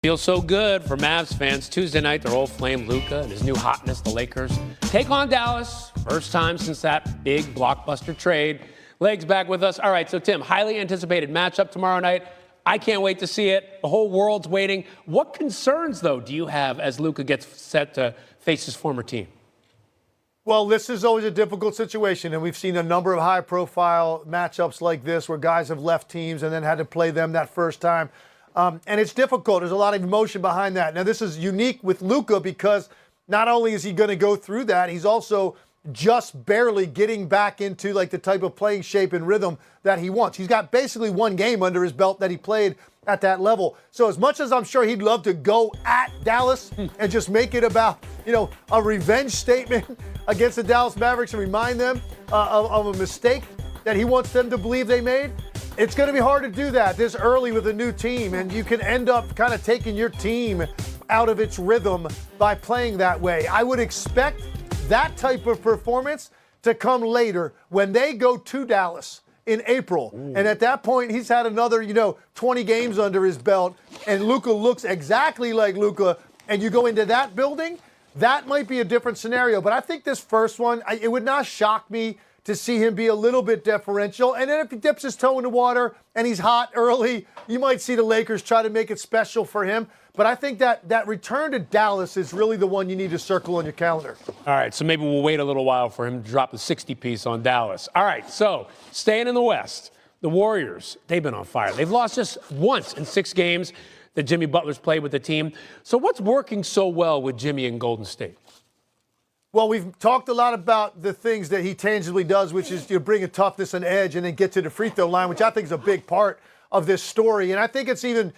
Feels so good for Mavs fans. Tuesday night, their old flame Luka and his new hotness, the Lakers, take on Dallas. First time since that big blockbuster trade. Legs back with us. All right, so Tim, highly anticipated matchup tomorrow night. I can't wait to see it. The whole world's waiting. What concerns, though, do you have as Luka gets set to face his former team? Well, this is always a difficult situation, and we've seen a number of high-profile matchups like this where guys have left teams and then had to play them that first time. And it's difficult. There's a lot of emotion behind that. Now, this is unique with Luka because not only is he going to go through that, he's also just barely getting back into like the type of playing shape and rhythm that he wants. He's got basically one game under his belt that he played at that level. So as much as I'm sure he'd love to go at Dallas and just make it about, a revenge statement against the Dallas Mavericks and remind them of a mistake that he wants them to believe they made, it's going to be hard to do that this early with a new team, and you can end up kind of taking your team out of its rhythm by playing that way. I would expect that type of performance to come later when they go to Dallas in April. Ooh. And at that point, he's had another, 20 games under his belt, and Luka looks exactly like Luka, and you go into that building, that might be a different scenario. But I think this first one, it would not shock me to see him be a little bit deferential. And then if he dips his toe in the water and he's hot early, you might see the Lakers try to make it special for him. But I think that return to Dallas is really the one you need to circle on your calendar. All right, so maybe we'll wait a little while for him to drop the 60-piece on Dallas. All right, so staying in the West, the Warriors, they've been on fire. They've lost just once in 6 games that Jimmy Butler's played with the team. So what's working so well with Jimmy in Golden State? Well, we've talked a lot about the things that he tangibly does, which is bring a toughness and edge and then get to the free throw line, which I think is a big part of this story. And I think it's even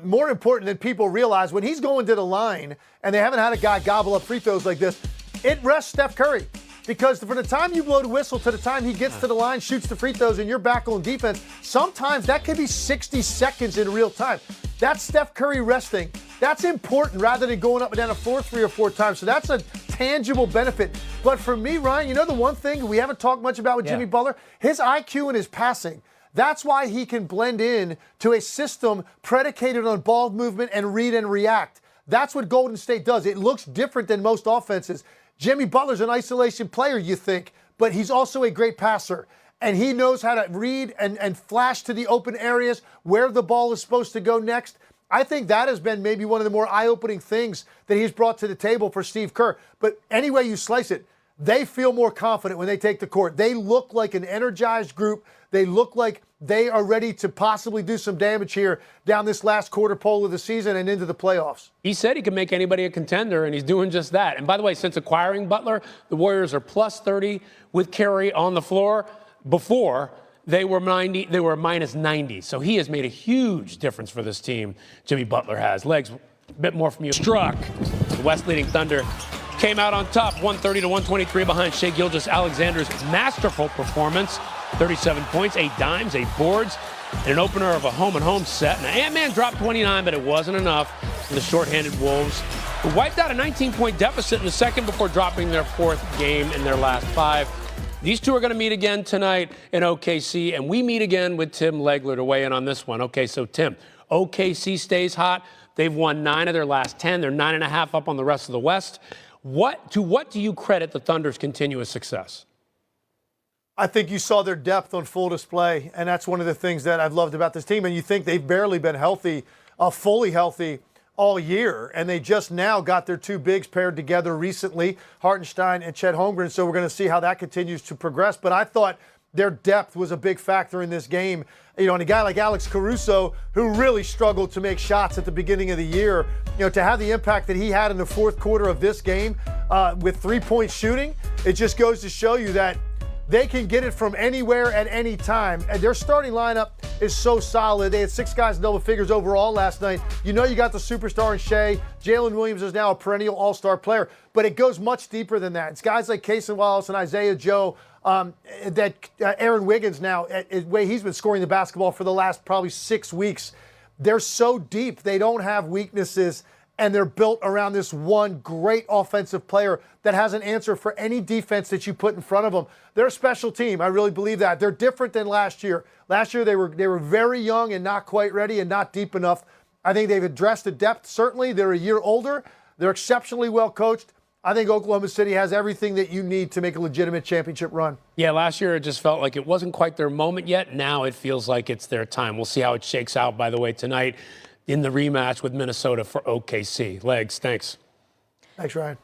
more important than people realize. When he's going to the line and they haven't had a guy gobble up free throws like this, it rests Steph Curry. Because from the time you blow the whistle to the time he gets to the line, shoots the free throws, and you're back on defense, sometimes that could be 60 seconds in real time. That's Steph Curry resting. That's important rather than going up and down the floor 3 or 4 times. So that's a tangible benefit. But for me, Ryan, the one thing we haven't talked much about with Jimmy Butler, his IQ and his passing. That's why he can blend in to a system predicated on ball movement and read and react. That's what Golden State does. It looks different than most offenses. Jimmy Butler's an isolation player, you think, but he's also a great passer. And he knows how to read and flash to the open areas where the ball is supposed to go next. I think that has been maybe one of the more eye-opening things that he's brought to the table for Steve Kerr. But any way you slice it, they feel more confident when they take the court. They look like an energized group. They look like they are ready to possibly do some damage here down this last quarter pole of the season and into the playoffs. He said he can make anybody a contender, and he's doing just that. And by the way, since acquiring Butler, the Warriors are plus 30 with Curry on the floor. Before, they were minus 90. So he has made a huge difference for this team, Jimmy Butler has. Legs, a bit more from you. Struck. The West leading Thunder came out on top, 130 to 123 behind Shai Gilgeous-Alexander's masterful performance. 37 points, 8 dimes, 8 boards, and an opener of a home-and-home set. Now, Ant-Man dropped 29, but it wasn't enough for the shorthanded Wolves, who wiped out a 19-point deficit in the second before dropping their 4th game in their last 5. These two are going to meet again tonight in OKC, and we meet again with Tim Legler to weigh in on this one. Okay, so Tim, OKC stays hot. They've won 9 of their last 10. They're 9.5 up on the rest of the West. What do you credit the Thunder's continuous success? I think you saw their depth on full display, and that's one of the things that I've loved about this team. And you think they've barely been healthy, fully healthy all year, and they just now got their 2 bigs paired together recently, Hartenstein and Chet Holmgren, so we're going to see how that continues to progress. But I thought their depth was a big factor in this game. And a guy like Alex Caruso, who really struggled to make shots at the beginning of the year, to have the impact that he had in the 4th quarter of this game with 3-point shooting, it just goes to show you that they can get it from anywhere at any time. And their starting lineup is so solid. They had 6 guys in double figures overall last night. You got the superstar in Shai. Jalen Williams is now a perennial all-star player. But it goes much deeper than that. It's guys like Cason Wallace and Isaiah Joe, Aaron Wiggins now, the way he's been scoring the basketball for the last probably 6 weeks. They're so deep. They don't have weaknesses. And they're built around this one great offensive player that has an answer for any defense that you put in front of them. They're a special team. I really believe that. They're different than last year. Last year they were very young and not quite ready and not deep enough. I think they've addressed the depth, certainly. They're a year older. They're exceptionally well coached. I think Oklahoma City has everything that you need to make a legitimate championship run. Yeah, last year it just felt like it wasn't quite their moment yet. Now it feels like it's their time. We'll see how it shakes out, by the way, tonight in the rematch with Minnesota for OKC. Legs, thanks. Thanks, Ryan.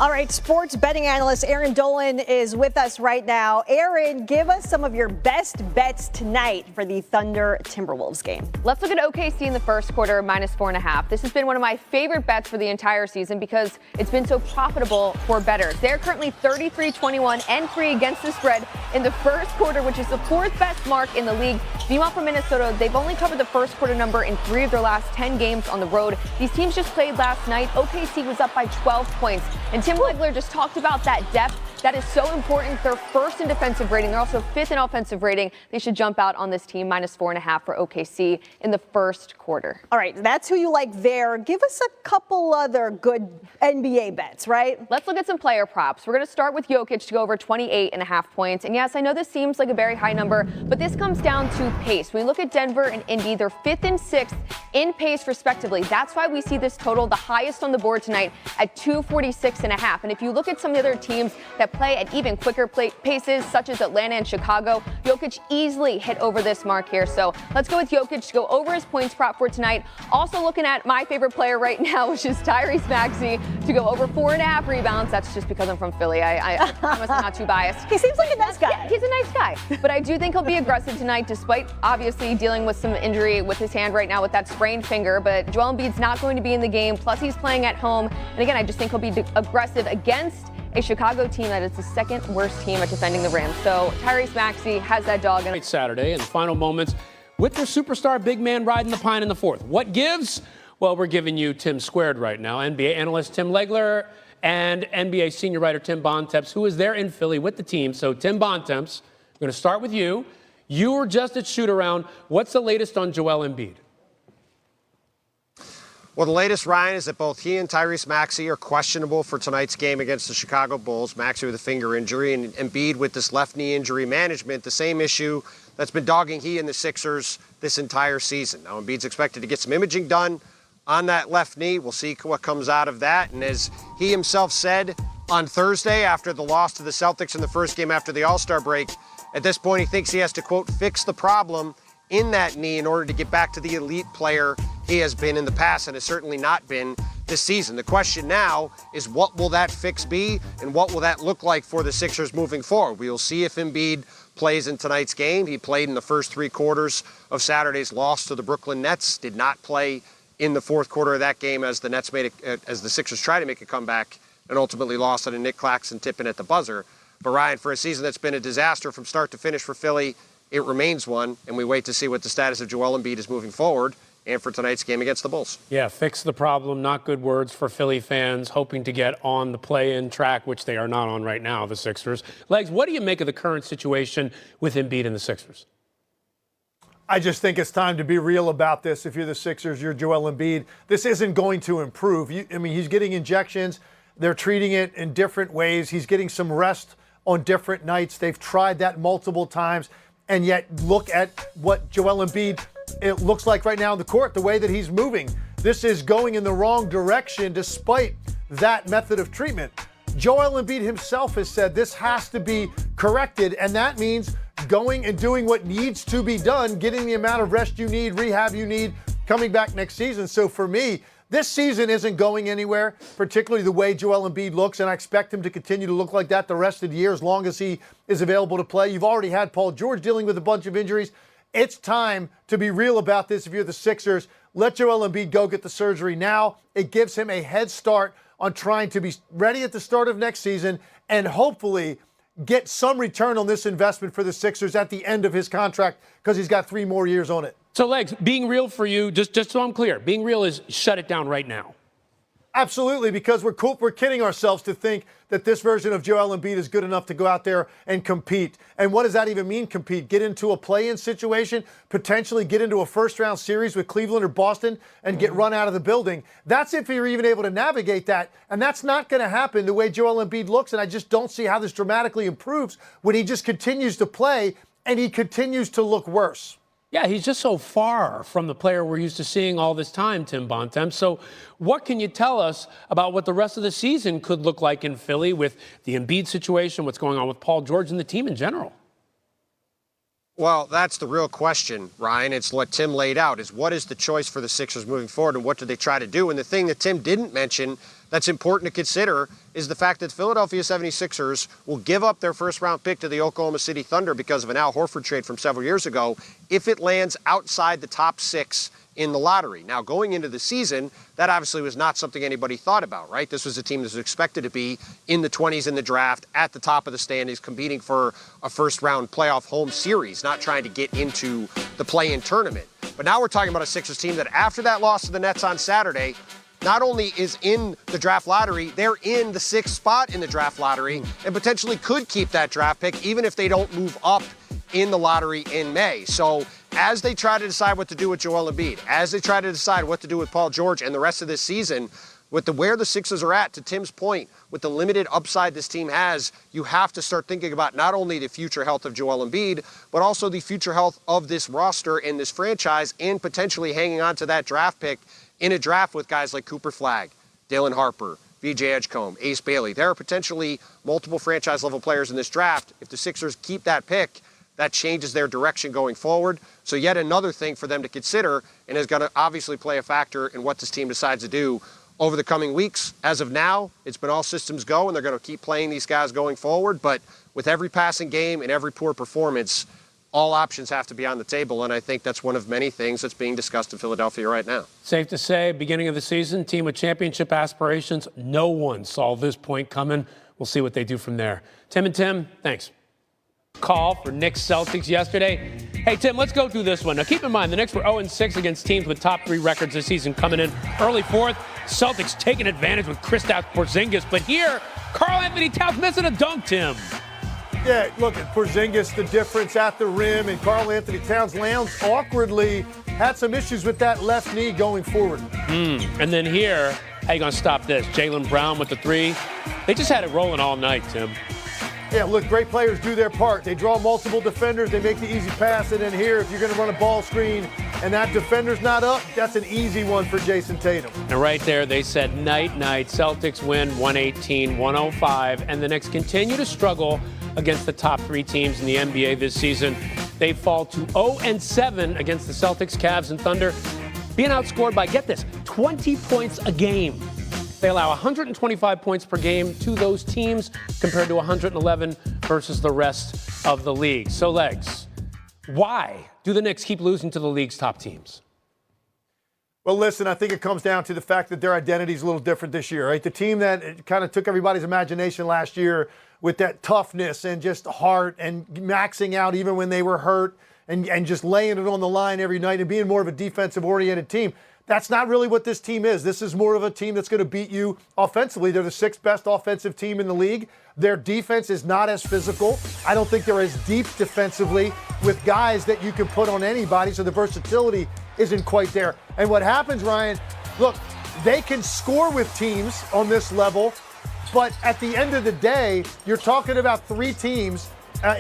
All right, sports betting analyst Aaron Dolan is with us right now. Aaron, give us some of your best bets tonight for the Thunder Timberwolves game. Let's look at OKC in the first quarter, -4.5. This has been one of my favorite bets for the entire season because it's been so profitable for bettors. They're currently 33-21-3 against the spread in the first quarter, which is the fourth best mark in the league. Meanwhile, for Minnesota, they've only covered the first quarter number in 3 of their last 10 games on the road. These teams just played last night. OKC was up by 12 points. And Tim Legler just talked about that depth. That is so important. They're first in defensive rating. They're also fifth in offensive rating. They should jump out on this team, -4.5 for OKC in the first quarter. All right, that's who you like there. Give us a couple other good NBA bets, right? Let's look at some player props. We're going to start with Jokic to go over 28.5 points. And yes, I know this seems like a very high number, but this comes down to pace. When we look at Denver and Indy, they're 5th and 6th in pace respectively. That's why we see this total the highest on the board tonight at 246.5. And if you look at some of the other teams that play at even quicker paces, such as Atlanta and Chicago, Jokic easily hit over this mark here. So let's go with Jokic to go over his points prop for tonight. Also looking at my favorite player right now, which is Tyrese Maxey, to go over 4.5 rebounds. That's just because I'm from Philly. I promise I'm not too biased. He seems like a nice guy. Yeah, he's a nice guy. But I do think he'll be aggressive tonight, despite obviously dealing with some injury with his hand right now with that sprained finger. But Joel Embiid's not going to be in the game. Plus, he's playing at home. And again, I just think he'll be aggressive against a Chicago team that is the second worst team at defending the rim. So Tyrese Maxey has that dog. Great Saturday and final moments with their superstar big man riding the pine in the fourth. What gives? Well, we're giving you Tim squared right now. NBA analyst Tim Legler and NBA senior writer Tim Bontemps, who is there in Philly with the team. So Tim Bontemps, I'm going to start with you. You were just at shoot-around. What's the latest on Joel Embiid? Well, the latest, Ryan, is that both he and Tyrese Maxey are questionable for tonight's game against the Chicago Bulls. Maxey with a finger injury and Embiid with this left knee injury management, the same issue that's been dogging he and the Sixers this entire season. Now, Embiid's expected to get some imaging done on that left knee. We'll see what comes out of that. And as he himself said on Thursday after the loss to the Celtics in the first game after the All-Star break, at this point he thinks he has to, quote, fix the problem in that knee in order to get back to the elite player he has been in the past and has certainly not been this season. The question now is, what will that fix be and what will that look like for the Sixers moving forward? We will see if Embiid plays in tonight's game. He played in the first 3 quarters of Saturday's loss to the Brooklyn Nets, did not play in the fourth quarter of that game as the Sixers tried to make a comeback and ultimately lost on a Nick Claxton tip-in at the buzzer. But Ryan, for a season that's been a disaster from start to finish for Philly, it remains one, and we wait to see what the status of Joel Embiid is moving forward and for tonight's game against the Bulls. Yeah, fix the problem, not good words for Philly fans hoping to get on the play-in track, which they are not on right now, the Sixers. Legs, what do you make of the current situation with Embiid and the Sixers? I just think it's time to be real about this. If you're the Sixers, you're Joel Embiid. This isn't going to improve. He's getting injections. They're treating it in different ways. He's getting some rest on different nights. They've tried that multiple times. And yet, look at what Joel Embiid, it looks like right now in the court, the way that he's moving. This is going in the wrong direction despite that method of treatment. Joel Embiid himself has said this has to be corrected, and that means going and doing what needs to be done, getting the amount of rest you need, rehab you need, coming back next season. So for me, this season isn't going anywhere, particularly the way Joel Embiid looks, and I expect him to continue to look like that the rest of the year as long as he is available to play. You've already had Paul George dealing with a bunch of injuries. It's time to be real about this if you're the Sixers. Let Joel Embiid go get the surgery now. It gives him a head start on trying to be ready at the start of next season and hopefully get some return on this investment for the Sixers at the end of his contract because he's got 3 more years on it. So, Legs, being real for you, just so I'm clear, being real is shut it down right now. Absolutely, because we're kidding ourselves to think that this version of Joel Embiid is good enough to go out there and compete. And what does that even mean, compete? Get into a play-in situation, potentially get into a first-round series with Cleveland or Boston and get run out of the building. That's if you're even able to navigate that. And that's not going to happen the way Joel Embiid looks. And I just don't see how this dramatically improves when he just continues to play and he continues to look worse. Yeah, he's just so far from the player we're used to seeing all this time, Tim Bontemps. So what can you tell us about what the rest of the season could look like in Philly with the Embiid situation, what's going on with Paul George and the team in general? Well, that's the real question, Ryan. It's what Tim laid out, is what is the choice for the Sixers moving forward and what do they try to do? And the thing that Tim didn't mention that's important to consider is the fact that Philadelphia 76ers will give up their first-round pick to the Oklahoma City Thunder because of an Al Horford trade from several years ago if it lands outside the top 6 in the lottery. Now, going into the season, that obviously was not something anybody thought about, right? This was a team that was expected to be in the 20s in the draft, at the top of the standings, competing for a first-round playoff home series, not trying to get into the play-in tournament. But now we're talking about a Sixers team that after that loss to the Nets on Saturday, not only is in the draft lottery, they're in the 6th spot in the draft lottery and potentially could keep that draft pick even if they don't move up in the lottery in May. So as they try to decide what to do with Joel Embiid, as they try to decide what to do with Paul George and the rest of this season, with where the Sixers are at, to Tim's point, with the limited upside this team has, you have to start thinking about not only the future health of Joel Embiid, but also the future health of this roster and this franchise and potentially hanging on to that draft pick in a draft with guys like Cooper Flagg, Dalen Harper, VJ Edgecombe, Ace Bailey. There are potentially multiple franchise-level players in this draft. If the Sixers keep that pick, that changes their direction going forward. So yet another thing for them to consider and is going to obviously play a factor in what this team decides to do over the coming weeks. As of now, it's been all systems go, and they're going to keep playing these guys going forward. But with every passing game and every poor performance, all options have to be on the table, and I think that's one of many things that's being discussed in Philadelphia right now. Safe to say, beginning of the season, team with championship aspirations, no one saw this point coming. We'll see what they do from there. Tim and Tim, thanks. Call for Knicks Celtics yesterday. Hey, Tim, let's go through this one. Now, keep in mind, the Knicks were 0-6 against teams with top 3 records this season coming in early fourth. Celtics taking advantage with Kristaps Porzingis, but here, Karl-Anthony Towns missing a dunk, Tim. Yeah, look at Porzingis, the difference at the rim, and Karl-Anthony Towns lands awkwardly, had some issues with that left knee going forward. And then here, how you going to stop this? Jaylen Brown with the 3. They just had it rolling all night, Tim. Yeah, look, great players do their part. They draw multiple defenders, they make the easy pass, and then here, if you're going to run a ball screen and that defender's not up, that's an easy one for Jason Tatum. And right there, they said night-night. Celtics win 118-105, and the Knicks continue to struggle against the top 3 teams in the NBA this season. They fall to 0-7 against the Celtics, Cavs, and Thunder, being outscored by, get this, 20 points a game. They allow 125 points per game to those teams compared to 111 versus the rest of the league. So, Legs, why do the Knicks keep losing to the league's top teams? Well, listen, I think it comes down to the fact that their identity is a little different this year, right? The team that kind of took everybody's imagination last year with that toughness and just heart and maxing out even when they were hurt and just laying it on the line every night and being more of a defensive-oriented team. That's not really what this team is. This is more of a team that's going to beat you offensively. They're the 6th best offensive team in the league. Their defense is not as physical. I don't think they're as deep defensively with guys that you can put on anybody, so the versatility isn't quite there. And what happens, Ryan, look, they can score with teams on this level, but at the end of the day, you're talking about 3 teams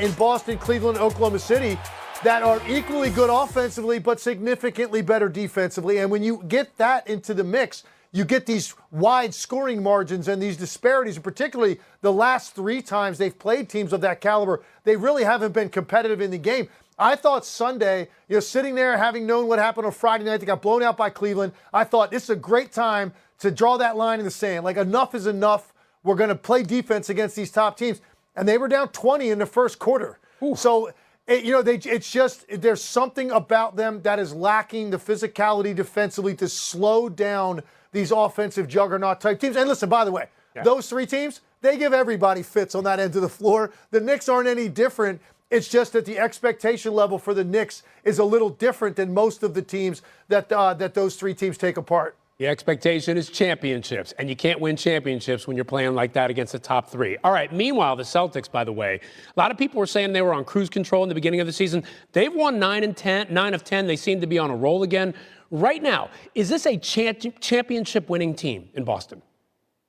in Boston, Cleveland, Oklahoma City that are equally good offensively but significantly better defensively. And when you get that into the mix, you get these wide scoring margins and these disparities, and particularly the last 3 times they've played teams of that caliber, they really haven't been competitive in the game. I thought Sunday, sitting there having known what happened on Friday night, they got blown out by Cleveland, I thought this is a great time to draw that line in the sand. Like, enough is enough. We're going to play defense against these top teams. And they were down 20 in the first quarter. Ooh. So, it's just, there's something about them that is lacking the physicality defensively to slow down these offensive juggernaut type teams. And listen, by the way, those 3 teams, they give everybody fits on that end of the floor. The Knicks aren't any different. It's just that the expectation level for the Knicks is a little different than most of the teams that those 3 teams take apart. The expectation is championships, and you can't win championships when you're playing like that against the top 3. All right, meanwhile, the Celtics, by the way, a lot of people were saying they were on cruise control in the beginning of the season. They've won 9 of 10. They seem to be on a roll again. Right now, is this a championship-winning team in Boston?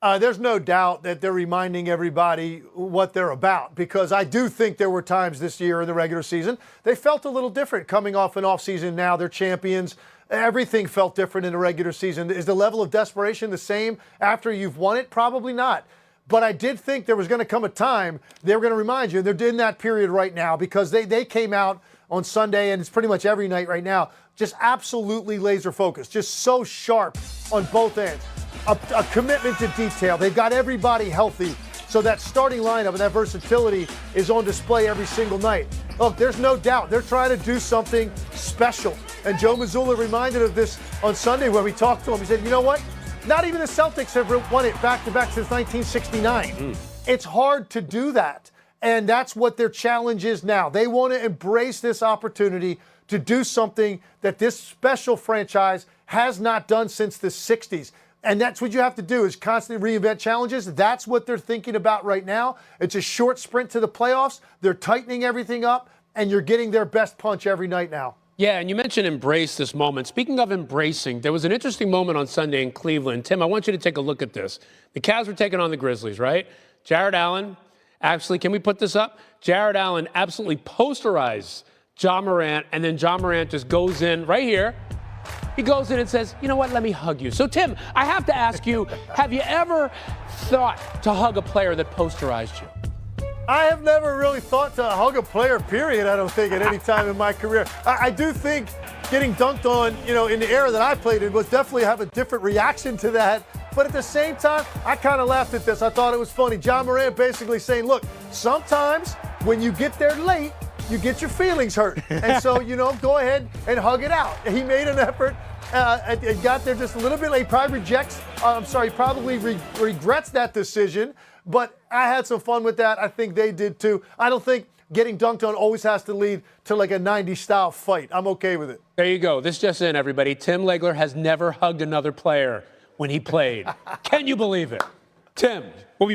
There's no doubt that they're reminding everybody what they're about, because I do think there were times this year in the regular season they felt a little different coming off an offseason. Now they're champions. Everything felt different in the regular season. Is the level of desperation the same after you've won it? Probably not. But I did think there was going to come a time they were going to remind you, and they're in that period right now, because they came out on Sunday, and it's pretty much every night right now, just absolutely laser focused, just so sharp on both ends. A commitment to detail. They've got everybody healthy, so that starting lineup and that versatility is on display every single night. Look, there's no doubt they're trying to do something special. And Joe Mazzulla reminded of this on Sunday when we talked to him. He said, you know what? Not even the Celtics have won it back-to-back since 1969. It's hard to do that. And that's what their challenge is now. They want to embrace this opportunity to do something that this special franchise has not done since the 60s. And that's what you have to do, is constantly reinvent challenges. That's what they're thinking about right now. It's a short sprint to the playoffs. They're tightening everything up, and you're getting their best punch every night now. Yeah, and you mentioned embrace this moment. Speaking of embracing, there was an interesting moment on Sunday in Cleveland. Tim, I want you to take a look at this. The Cavs were taking on the Grizzlies, right? Jared Allen, actually, can we put this up? Jared Allen absolutely posterized Ja Morant, and then Ja Morant just goes in right here. He goes in and says, you know what, let me hug you. So, Tim, I have to ask you, have you ever thought to hug a player that posterized you? I have never really thought to hug a player, period, I don't think, at any time in my career. I do think getting dunked on, in the era that I played in, was definitely have a different reaction to that. But at the same time, I kind of laughed at this. I thought it was funny. Ja Morant basically saying, look, sometimes when you get there late, you get your feelings hurt. And so, go ahead and hug it out. He made an effort and got there just a little bit late. Probably regrets that decision. But I had some fun with that. I think they did too. I don't think getting dunked on always has to lead to like a 90s style fight. I'm okay with it. There you go. This just in, everybody. Tim Legler has never hugged another player when he played. Can you believe it? Tim, we'll be